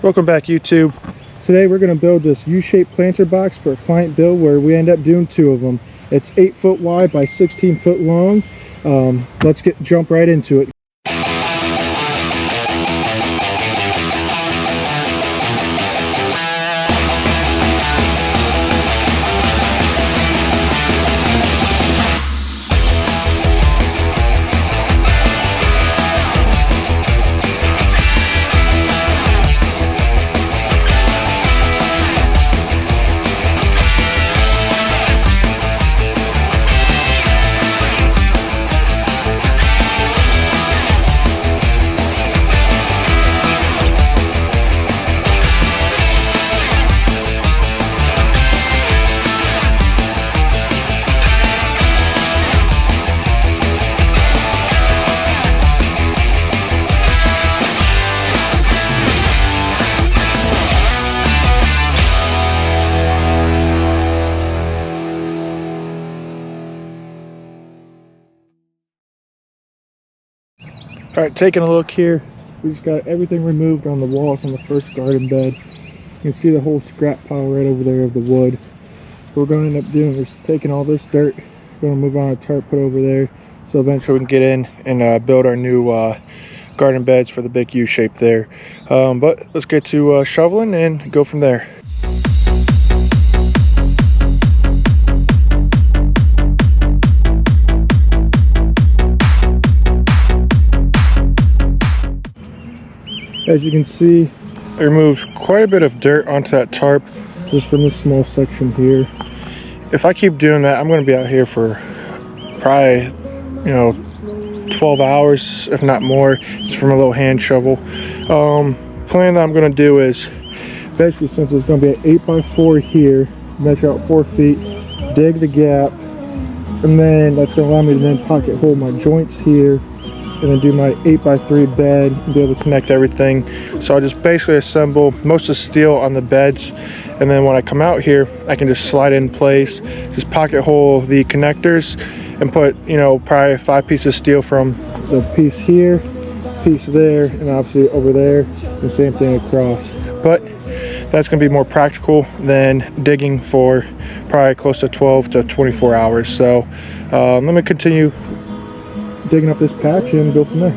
Welcome back, YouTube. Today we're going to build this U-shaped planter box for a client build where we end up doing 2 of them. It's 8 foot wide by 16 foot long. Let's jump right into it. All right, taking a look here, we just got everything removed on the walls on the first garden bed. You can see the whole scrap pile right over there of the wood. What we're going to end up doing is taking all this dirt, going to move on a tarp, put over there, so eventually we can get in and build our new garden beds for the big U shape there. But let's get to shoveling and go from there. As you can see, I removed quite a bit of dirt onto that tarp just from this small section here. If I keep doing that, I'm going to be out here for probably, 12 hours, if not more, just from a little hand shovel. Plan that I'm going to do is, basically, since it's going to be an 8x4 here, measure out 4 feet, dig the gap, and then that's going to allow me to then pocket hole my joints here, and then do my 8x3 bed and be able to connect everything. So I'll just basically assemble most of the steel on the beds, and then when I come out here I can just slide in place, just pocket hole the connectors and put probably 5 pieces of steel from the piece here, piece there, and obviously over there, the same thing across. But that's going to be more practical than digging for probably close to 12 to 24 hours. So let me continue digging up this patch and go from there.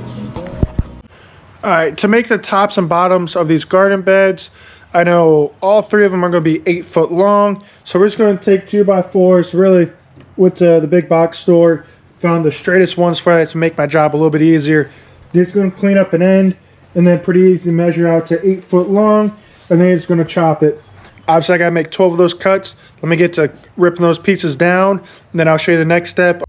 All right, to make the tops and bottoms of these garden beds, I know all 3 of them are going to be 8 foot long, so we're just going to take 2x4s. Really, with the big box store, found the straightest ones for that to make my job a little bit easier. Just going to clean up an end and then pretty easy measure out to 8 foot long, and then just going to chop it. Obviously I got to make 12 of those cuts. Let me get to ripping those pieces down, and then I'll show you the next step.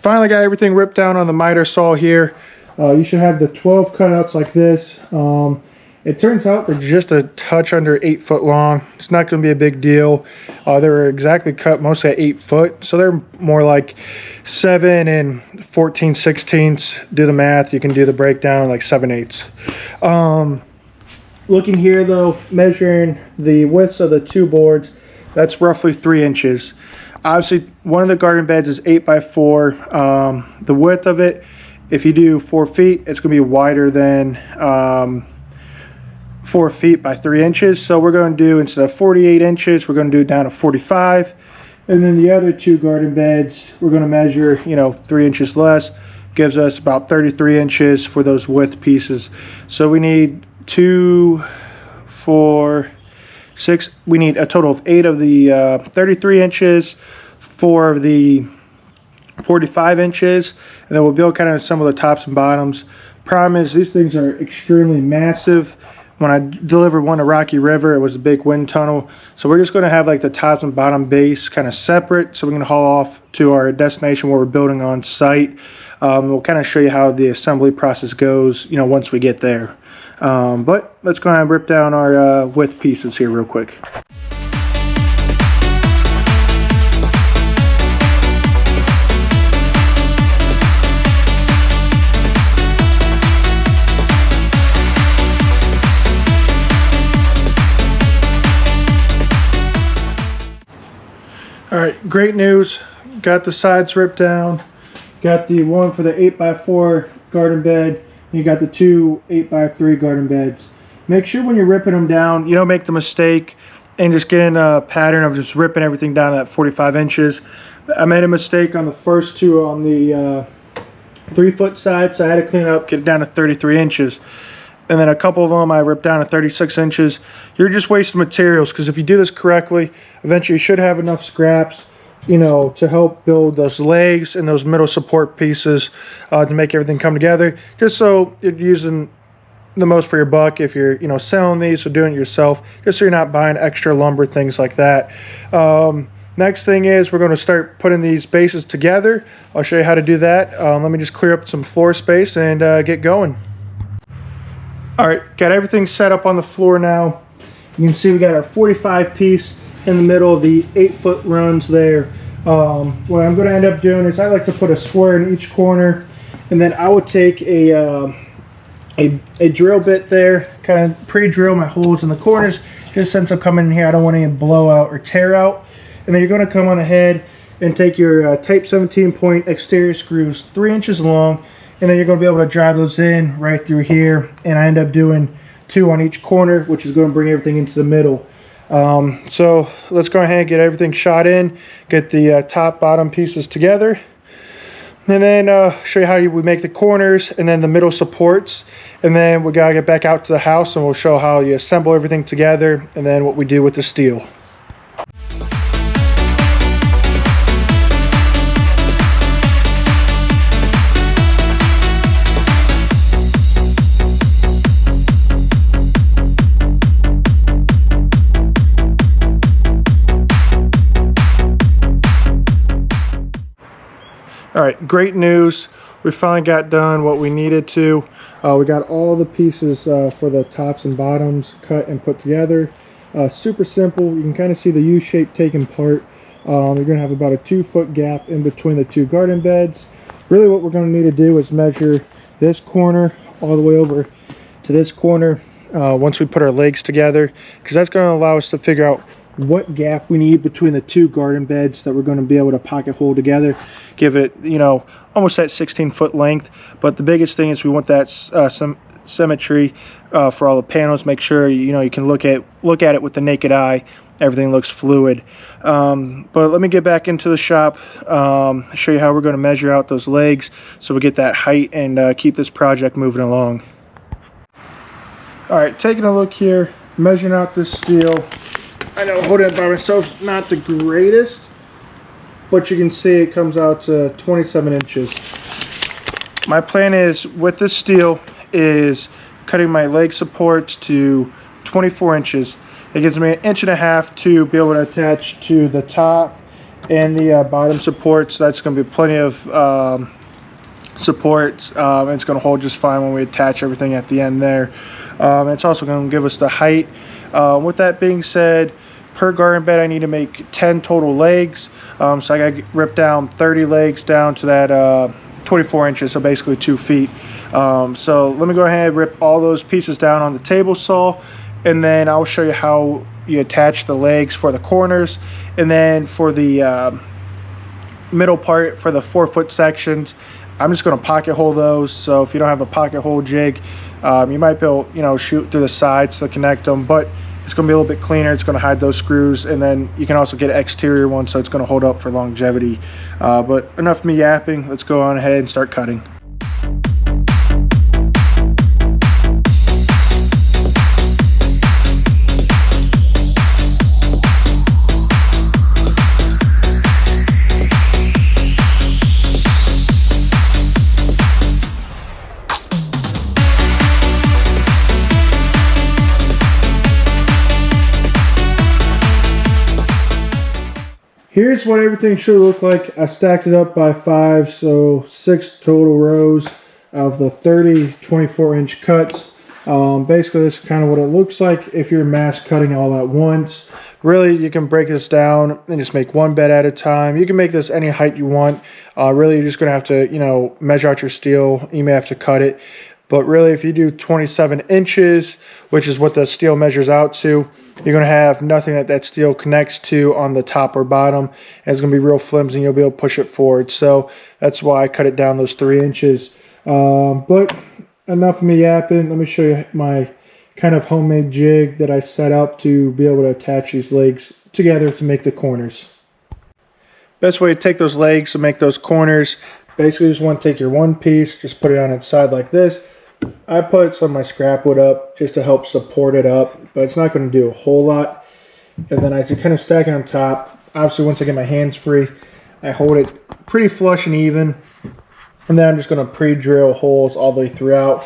Finally got everything ripped down on the miter saw here. You should have the 12 cutouts like this. It turns out they're just a touch under 8 foot long. It's not going to be a big deal. They were exactly cut mostly at 8 foot, so they're more like 7 and 14/16. Do the math, you can do the breakdown like 7/8. Looking here though, measuring the widths of the 2 boards, that's roughly 3 inches. Obviously, one of the garden beds is 8x4. The width of it, if you do 4 feet, it's going to be wider than 4 feet by 3 inches. So we're going to do, instead of 48 inches, we're going to do it down to 45. And then the other 2 garden beds, we're going to measure, 3 inches less. Gives us about 33 inches for those width pieces. So we need 2, 4, 6. We need a total of 8 of the 33 inches, 4 of the 45 inches, and then we'll build kind of some of the tops and bottoms. Problem is, these things are extremely massive. When I delivered one to Rocky River, it was a big wind tunnel, so we're just going to have like the tops and bottom base kind of separate. So we're going to haul off to our destination where we're building on site. We'll kind of show you how the assembly process goes, once we get there. But let's go ahead and rip down our width pieces here real quick. great news. Got the sides ripped down. Got the one for the 8x4 garden bed. And you got the two 8x3 garden beds. Make sure when you're ripping them down, you don't make the mistake and just get in a pattern of just ripping everything down to that 45 inches. I made a mistake on the first two on the 3-foot side, so I had to clean it up, get it down to 33 inches. And then a couple of them I ripped down to 36 inches. You're just wasting materials, because if you do this correctly, eventually you should have enough scraps, you know, to help build those legs and those middle support pieces to make everything come together. Just so you're using the most for your buck if you're, you know, selling these or doing it yourself, just so you're not buying extra lumber, things like that. Next thing is we're going to start putting these bases together. I'll show you how to do that. Let me just clear up some floor space and get going. All right, got everything set up on the floor now. You can see we got our 45 piece in the middle of the 8-foot runs there. What I'm going to end up doing is I like to put a square in each corner, and then I would take a drill bit there, kind of pre-drill my holes in the corners, just since I'm coming in here I don't want any blowout or tear out. And then you're going to come on ahead and take your Type 17 point exterior screws 3 inches long, and then you're going to be able to drive those in right through here. And I end up doing 2 on each corner, which is going to bring everything into the middle. So let's go ahead and get everything shot in, get the top bottom pieces together, and then show you how we make the corners and then the middle supports. And then we got to get back out to the house and we'll show how you assemble everything together and then what we do with the steel. All right, great news. We finally got done what we needed to. We got all the pieces for the tops and bottoms cut and put together. Super simple. You can kind of see the U shape taking part. You're going to have about a 2-foot gap in between the two garden beds. Really what we're going to need to do is measure this corner all the way over to this corner once we put our legs together, because that's going to allow us to figure out what gap we need between the two garden beds that we're going to be able to pocket hole together, give it, you know, almost that 16-foot length. But the biggest thing is we want that some symmetry for all the panels. Make sure you know you can look at it with the naked eye. Everything looks fluid. But let me get back into the shop, show you how we're going to measure out those legs so we get that height and keep this project moving along. All right, taking a look here, measuring out this steel. I know holding it by myself is not the greatest, but you can see it comes out to 27 inches. My plan is with this steel is cutting my leg supports to 24 inches. It gives me 1.5 inches to be able to attach to the top and the bottom supports. That's going to be plenty of supports. It's going to hold just fine when we attach everything at the end there. It's also going to give us the height. With that being said, per garden bed I need to make 10 total legs. So I got to rip down 30 legs down to that 24 inches, so basically 2 feet. So let me go ahead and rip all those pieces down on the table saw, and then I'll show you how you attach the legs for the corners. And then for the middle part, for the 4-foot sections, I'm just going to pocket hole those. So if you don't have a pocket hole jig, you might be able, you know, shoot through the sides to connect them, but it's going to be a little bit cleaner. It's going to hide those screws, and then you can also get an exterior one, so it's going to hold up for longevity. But enough of me yapping. Let's go on ahead and start cutting. Here's what everything should look like. I stacked it up by 5, so 6 total rows of the 30 24-inch cuts. Basically, this is kind of what it looks like if you're mass cutting all at once. Really, you can break this down and just make one bed at a time. You can make this any height you want. Really, you're just going to have to, you know, measure out your steel. You may have to cut it. But really, if you do 27 inches, which is what the steel measures out to, you're going to have nothing that steel connects to on the top or bottom. And it's going to be real flimsy and you'll be able to push it forward. So that's why I cut it down those 3 inches. But enough of me yapping. Let me show you my kind of homemade jig that I set up to be able to attach these legs together to make the corners. Best way to take those legs to make those corners, basically just want to take your one piece, just put it on its side like this. I put some of my scrap wood up just to help support it up, but it's not going to do a whole lot. And then I just kind of stack it on top. Obviously, once I get my hands free, I hold it pretty flush and even. And then I'm just going to pre-drill holes all the way throughout.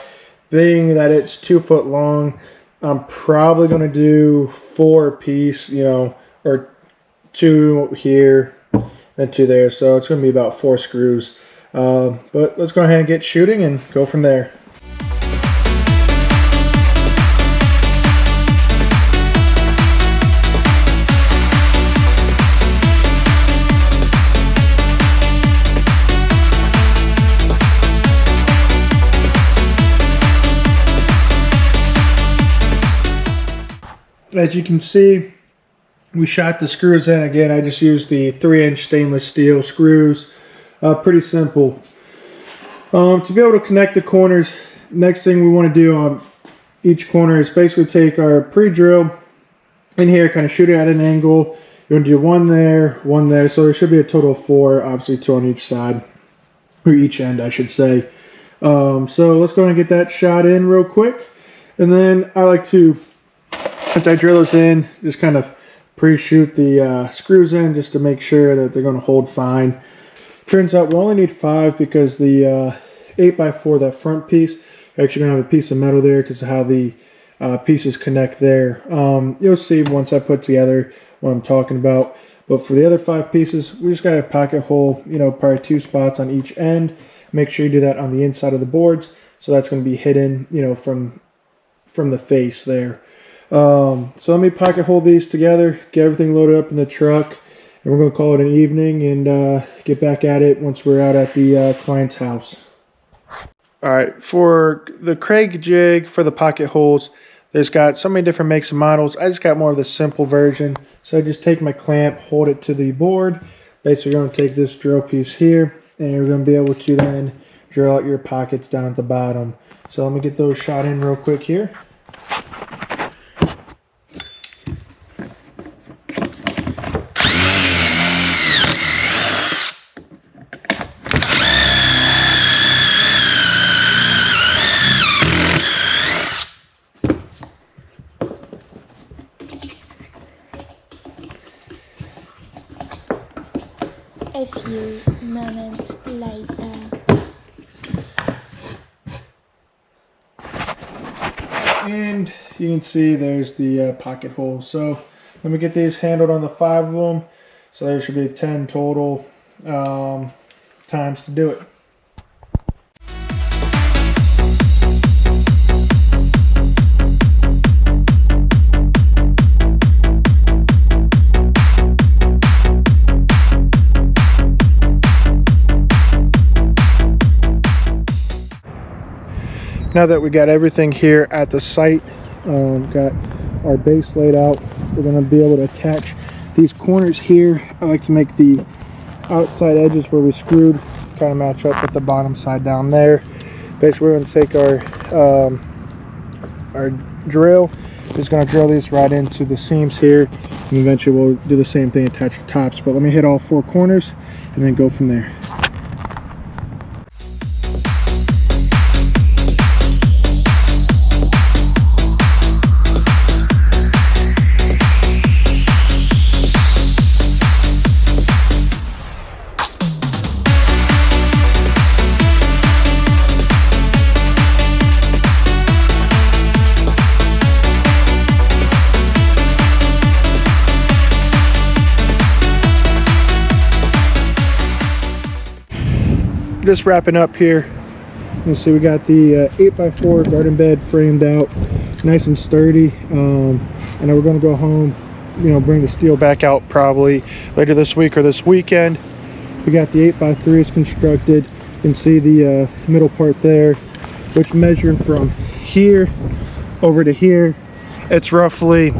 Being that it's 2 foot long, I'm probably going to do 4 apiece, you know, or 2 here and 2 there. So it's going to be about 4 screws. But let's go ahead and get shooting and go from there. As you can see, we shot the screws in. Again, I just used the 3-inch stainless steel screws. Pretty simple. To be able to connect the corners, next thing we want to do on each corner is basically take our pre-drill in here, kind of shoot it at an angle. You want to do one there. So there should be a total of 4, obviously 2 on each side, or each end, I should say. So let's go ahead and get that shot in real quick. And then I like to, after I drill those in, just kind of pre-shoot the screws in just to make sure that they're going to hold fine. Turns out we only need 5 because the 8x4, that front piece, actually going to have a piece of metal there because of how the pieces connect there. You'll see once I put together what I'm talking about. But for the other 5 pieces, we just got a pocket hole, you know, probably 2 spots on each end. Make sure you do that on the inside of the boards. So that's going to be hidden, you know, from the face there. So let me pocket hold these together, get everything loaded up in the truck, and we're going to call it an evening and get back at it once we're out at the client's house. Alright, for the Craig jig, for the pocket holes, there's got so many different makes and models. I just got more of the simple version. So I just take my clamp, hold it to the board. Basically, you're going to take this drill piece here, and you're going to be able to then drill out your pockets down at the bottom. So let me get those shot in real quick here. A few moments later. And you can see there's the pocket hole. So let me get these handled on the 5 of them. So there should be 10 total times to do it. Now that we got everything here at the site, got our base laid out, we're going to be able to attach these corners here. I like to make the outside edges where we screwed kind of match up with the bottom side down there. Basically, we're going to take our drill, just going to drill these right into the seams here, and eventually we'll do the same thing, attach the tops. But let me hit all 4 corners and then go from there. Just wrapping up here. You see we got the 8x4 garden bed framed out nice and sturdy, and then we're going to go home, you know, bring the steel back out probably later this week or this weekend. We got the 8x3s constructed. You can see the middle part there. which measuring from here over to here, it's roughly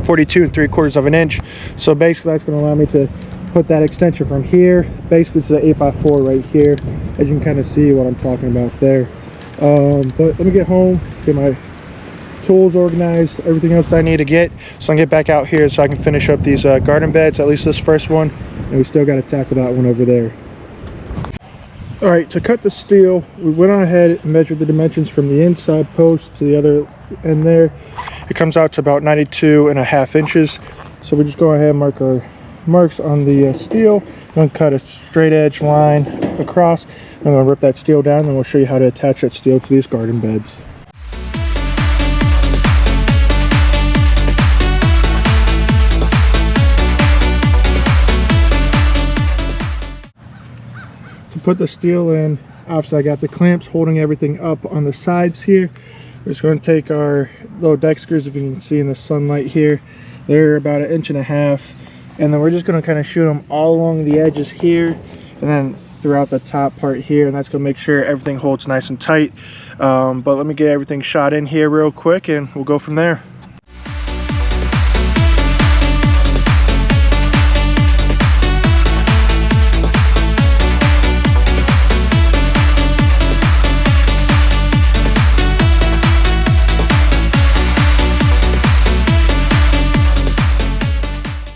42 3/4 of an inch. So basically that's going to allow me to put that extension from here basically to the 8x4 right here, as you can kind of see what I'm talking about there. But let me get home, get my tools organized, everything else that I need to get, so I can get back out here so I can finish up these garden beds, at least this first one, and we still got to tackle that one over there. All right, to cut the steel, we went on ahead and measured the dimensions from the inside post to the other end there. It comes out to about 92.5 inches. So we just go ahead and mark our marks on the steel. I'm going to cut a straight edge line across. I'm going to rip that steel down, and we'll show you how to attach that steel to these garden beds. To put the steel in, obviously I got the clamps holding everything up on the sides here. We're just going to take our little deck screws, if you can see in the sunlight here. They're about 1.5 inches. And then we're just going to kind of shoot them all along the edges here, and then throughout the top part here, and that's going to make sure everything holds nice and tight. But let me get everything shot in here real quick and we'll go from there.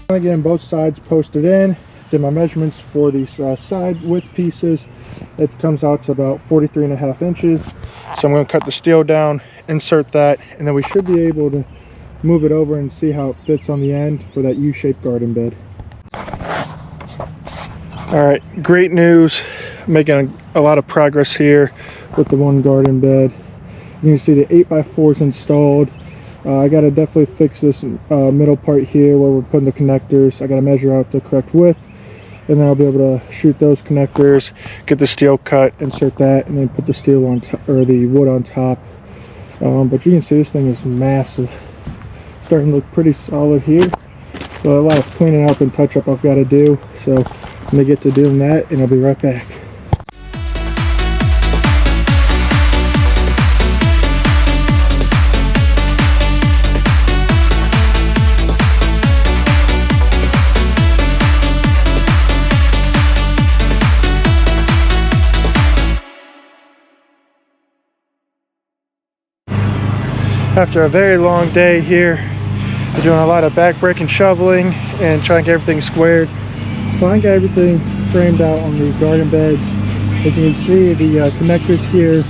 Again, both sides posted in, did my measurements for these side width pieces. It comes out to about 43.5 inches. So I'm going to cut the steel down, insert that, and then we should be able to move it over and see how it fits on the end for that U-shaped garden bed. All right, great news. Making a lot of progress here with the one garden bed. You can see the 8x4 is installed. I got to definitely fix this middle part here where we're putting the connectors. I got to measure out the correct width, and then I'll be able to shoot those connectors, get the steel cut, insert that, and then put the steel on top, or the wood on top. But you can see this thing is massive. Starting to look pretty solid here. So a lot of cleaning up and touch up I've got to do. So I'm gonna get to doing that, and I'll be right back. After a very long day here, we're doing a lot of back breaking, shoveling, and trying to get everything squared. Finally got everything framed out on these garden beds. As you can see, the connectors here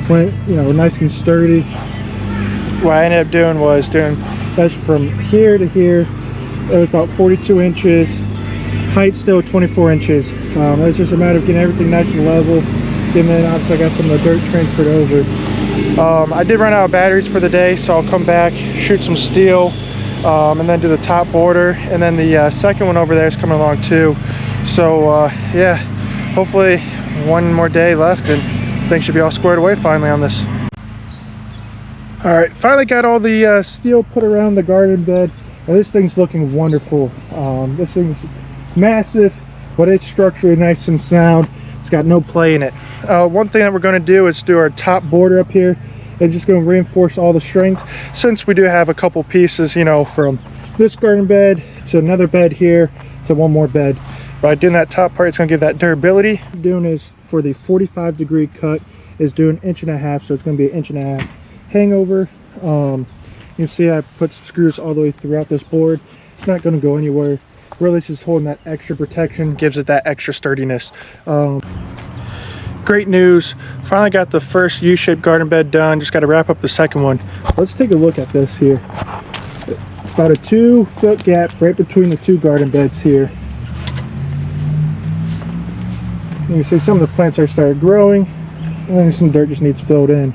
went, nice and sturdy. What I ended up doing was doing that from here to here. It was about 42 inches. Height still 24 inches. It's just a matter of getting everything nice and level. And then obviously I got some of the dirt transferred over. I did run out of batteries for the day, so I'll come back, shoot some steel, and then do the top border, and then the second one over there is coming along too. So yeah, hopefully one more day left and things should be all squared away finally on this. All right, finally got all the steel put around the garden bed, and this thing's looking wonderful. This thing's massive, but it's structurally nice and sound. It's got no play in it. One thing that we're going to do is do our top border up here. It's just going to reinforce all the strength, since we do have a couple pieces, from this garden bed to another bed here to one more bed. By doing that top part, it's going to give that durability. What I'm doing is, for the 45-degree cut, is doing 1.5 inches, so it's going to be 1.5 inches hangover. You see I put some screws all the way throughout this board. It's not going to go anywhere. Really, it's just holding that extra protection, gives it that extra sturdiness. Great news, finally got the first U-shaped garden bed done. Just got to wrap up the second one. Let's take a look at this here. It's about a 2-foot gap right between the two garden beds here. You can see some of the plants are started growing, and then some dirt just needs filled in.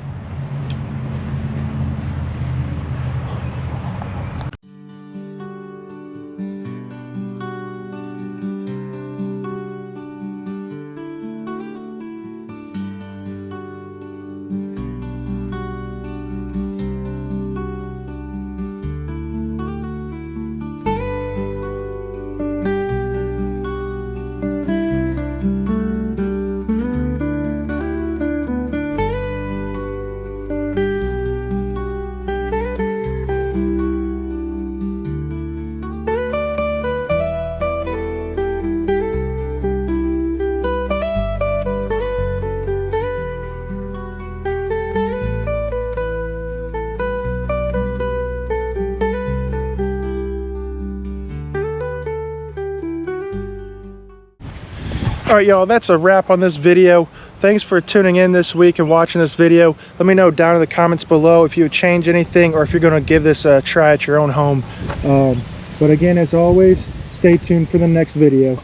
All right, y'all, that's a wrap on this video. Thanks for tuning in this week and watching this video. Let me know down in the comments below if you would change anything or if you're going to give this a try at your own home. But again, as always, stay tuned for the next video.